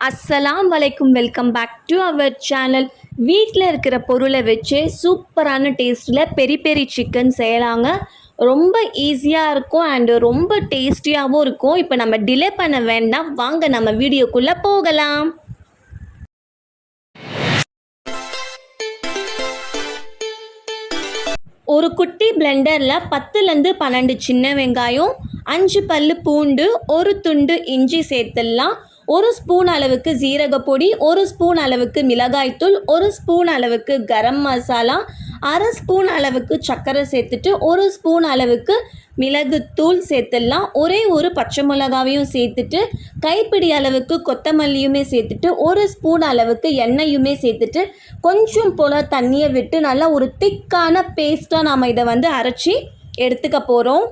அஸ்ஸலாம் வலைக்கும், welcome back to our channel. வீட்டில் இருக்கிற பொருளை வச்சு சூப்பரான டேஸ்ட்டில் பெரி பெரி சிக்கன் செய்யலாங்க. ரொம்ப ஈஸியாக இருக்கும் அண்டு ரொம்ப டேஸ்டியாகவும் இருக்கும். இப்போ நம்ம டிலே பண்ண வேண்டாம், வாங்க நம்ம வீடியோக்குள்ளே போகலாம். ஒரு குட்டி பிளெண்டரில் 10லேருந்து 12 சின்ன வெங்காயம், 5 பல்லு பூண்டு, ஒரு துண்டு இஞ்சி சேர்த்துடலாம். 1 ஸ்பூன் அளவுக்கு ஜீரகப்பொடி, 1 ஸ்பூன் அளவுக்கு மிளகாய்த்தூள், 1 ஸ்பூன் அளவுக்கு கரம் மசாலா, அரை ஸ்பூன் அளவுக்கு சர்க்கரை சேர்த்துட்டு 1 ஸ்பூன் அளவுக்கு மிளகுத்தூள் சேர்த்துடலாம். ஒரே ஒரு பச்சை மிளகாவையும் சேர்த்துட்டு கைப்பிடி அளவுக்கு கொத்தமல்லியுமே சேர்த்துட்டு 1 ஸ்பூன் அளவுக்கு எண்ணெயுமே சேர்த்துட்டு கொஞ்சம் போல் தண்ணியை விட்டு நல்லா ஒரு திக்கான பேஸ்ட்டாக நாம் இதை அரைச்சி எடுத்துக்க போகிறோம்.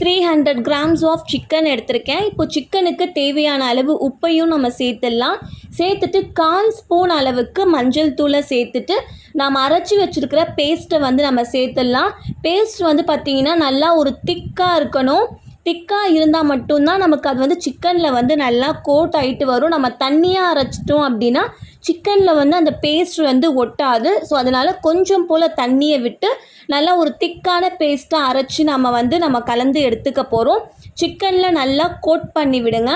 300 கிராம்ஸ் ஆஃப் சிக்கன் எடுத்திருக்கேன். இப்போ சிக்கனுக்கு தேவையான அளவு உப்பையும் நம்ம சேர்த்துடலாம். சேர்த்துட்டு 1/4 ஸ்பூன் அளவுக்கு மஞ்சள் தூளை சேர்த்துட்டு நாம் அரைச்சி வச்சுருக்கிற பேஸ்ட்டை நம்ம சேர்த்துடலாம். பேஸ்ட் பார்த்திங்கன்னா நல்லா ஒரு திக்காக இருக்கணும். திக்காக இருந்தால் மட்டும்தான் நமக்கு அது சிக்கனில் நல்லா கோட் ஆகிட்டு வரும். நம்ம தண்ணியாக அரைச்சிட்டோம் அப்படின்னா சிக்கனில் அந்த பேஸ்ட் ஒட்டாது. ஸோ அதனால் கொஞ்சம் போல் தண்ணியை விட்டு நல்லா ஒரு திக்கான பேஸ்ட்டாக அரைச்சி நம்ம கலந்து எடுத்துக்க போகிறோம். சிக்கனில் நல்லா கோட் பண்ணி விடுங்க.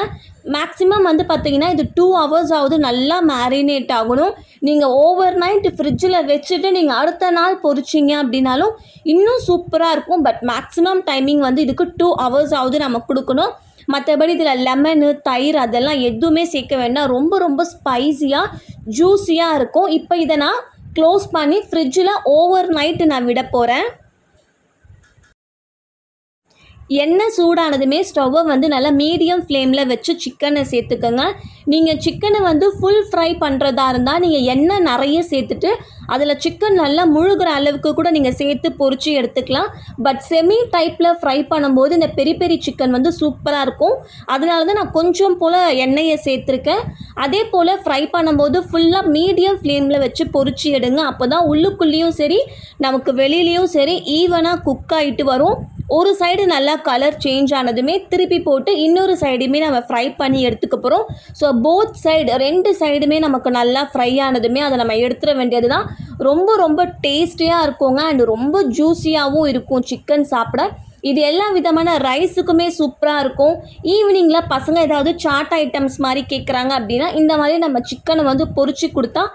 மேக்ஸிமம் பார்த்திங்கன்னா இது 2 hours ஆகுது நல்லா மேரினேட் ஆகணும். நீங்கள் ஓவர் நைட் ஃப்ரிட்ஜில் வச்சுட்டு நீங்கள் அடுத்த நாள் பொரிச்சிங்க அப்படின்னாலும் இன்னும் சூப்பராக இருக்கும். பட் மேக்ஸிமம் டைமிங் இதுக்கு 2 hours ஆகுது நம்ம கொடுக்கணும். மற்றபடி இதில் லெமனு, தயிர் அதெல்லாம் எதுவுமே சேர்க்க வேண்டாம். ரொம்ப ரொம்ப ஸ்பைஸியாக ஜூஸியாக இருக்கும். இப்போ இதை நான் க்ளோஸ் பண்ணி ஃப்ரிட்ஜில் ஓவர் நைட்டு நான் விட போகிறேன். எண்ணெய் சூடானதுமே ஸ்டவ்வை நல்லா மீடியம் ஃப்ளேமில் வச்சு சிக்கனை சேர்த்துக்கோங்க. நீங்கள் சிக்கனை ஃபுல் ஃப்ரை பண்ணுறதா இருந்தால் நீங்கள் எண்ணெய் நிறைய சேர்த்துட்டு அதில் சிக்கன் நல்லா முழுகிற அளவுக்கு கூட நீங்கள் சேர்த்து பொரித்து எடுத்துக்கலாம். பட் செமி டைப்பில் ஃப்ரை பண்ணும்போது இந்த பெரி பெரி சிக்கன் சூப்பராக இருக்கும். அதனால தான் நான் கொஞ்சம் போல் எண்ணெயை சேர்த்துருக்கேன். அதே போல் ஃப்ரை பண்ணும்போது ஃபுல்லாக மீடியம் ஃப்ளேமில் வச்சு பொரித்து எடுங்க. அப்போ தான் உள்ளுக்குள்ளேயும் சரி நமக்கு வெளியிலையும் சரி ஈவனாக குக் ஆகிட்டு வரும். ஒரு சைடு நல்லா கலர் சேஞ்ச் ஆனதுமே திருப்பி போட்டு இன்னொரு சைடுமே நம்ம ஃப்ரை பண்ணி எடுத்துக்க போகிறோம். ஸோ போத் சைடு 2 சைடுமே நமக்கு நல்லா ஃப்ரை ஆனதுமே அதை நம்ம எடுத்துட வேண்டியது தான். ரொம்ப ரொம்ப டேஸ்டியாக இருக்குங்க அண்ட் ரொம்ப ஜூஸியாகவும் இருக்கும் சிக்கன் சாப்பிட. இது எல்லா விதமான ரைஸுக்குமே சூப்பராக இருக்கும். ஈவினிங்கில் பசங்க ஏதாவது சாட் ஐட்டம்ஸ் மாதிரி கேட்குறாங்க அப்படின்னா இந்த மாதிரி நம்ம சிக்கனை பொரிச்சு கொடுத்தா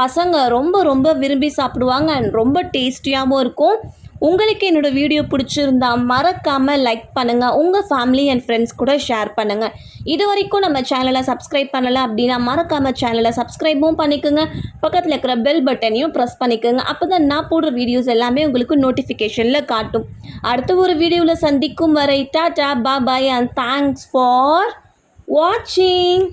பசங்க ரொம்ப ரொம்ப விரும்பி சாப்பிடுவாங்க அண்ட் ரொம்ப டேஸ்டியாகவும் இருக்கும். உங்களுக்கு என்னோடய வீடியோ பிடிச்சிருந்தா மறக்காமல் லைக் பண்ணுங்கள், உங்கள் ஃபேமிலி அண்ட் ஃப்ரெண்ட்ஸ் கூட ஷேர் பண்ணுங்கள். இது வரைக்கும் நம்ம சேனலை சப்ஸ்கிரைப் பண்ணலை அப்படின்னா மறக்காமல் சேனலை சப்ஸ்கிரைபும் பண்ணிக்கோங்க. பக்கத்தில் இருக்கிற பெல் பட்டனையும் ப்ரெஸ் பண்ணிக்கோங்க. அப்போ தான் நான் போடுற வீடியோஸ் எல்லாமே உங்களுக்கு நோட்டிஃபிகேஷனில் காட்டும். அடுத்த ஒரு வீடியோவில் சந்திக்கும் வரை டாடா பாய் அண்ட் தேங்க்ஸ் ஃபார் வாட்சிங்.